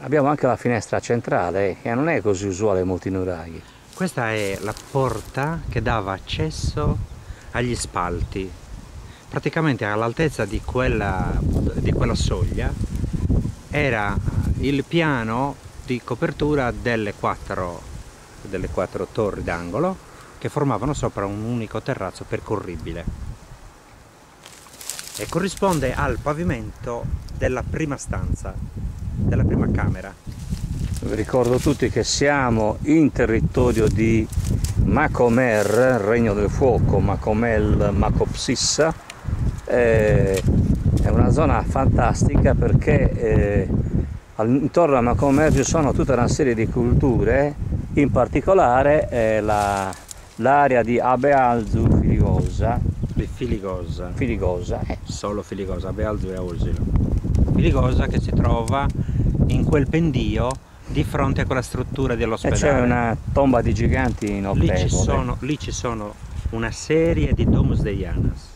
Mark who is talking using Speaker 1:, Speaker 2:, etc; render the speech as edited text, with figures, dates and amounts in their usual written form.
Speaker 1: Abbiamo anche la finestra centrale, che non è così usuale in molti nuraghi.
Speaker 2: Questa è la porta che dava accesso agli spalti. Praticamente all'altezza di quella soglia era il piano di copertura delle quattro torri d'angolo che formavano sopra un unico terrazzo percorribile e corrisponde al pavimento della prima stanza, della prima camera.
Speaker 1: Vi ricordo tutti che siamo in territorio di Macomer, Regno del Fuoco, Macomel, Macopsissa. È una zona fantastica perché intorno a Macomer ci sono tutta una serie di culture, in particolare l'area di Abealzu Filigosa. Filigosa.
Speaker 2: Solo Filigosa, Abealzu e Ausilo. Filigosa che si trova in quel pendio di fronte a quella struttura dell'ospedale.
Speaker 1: E c'è una tomba di giganti notevole.
Speaker 2: Lì ci sono una serie di Domus Deianas.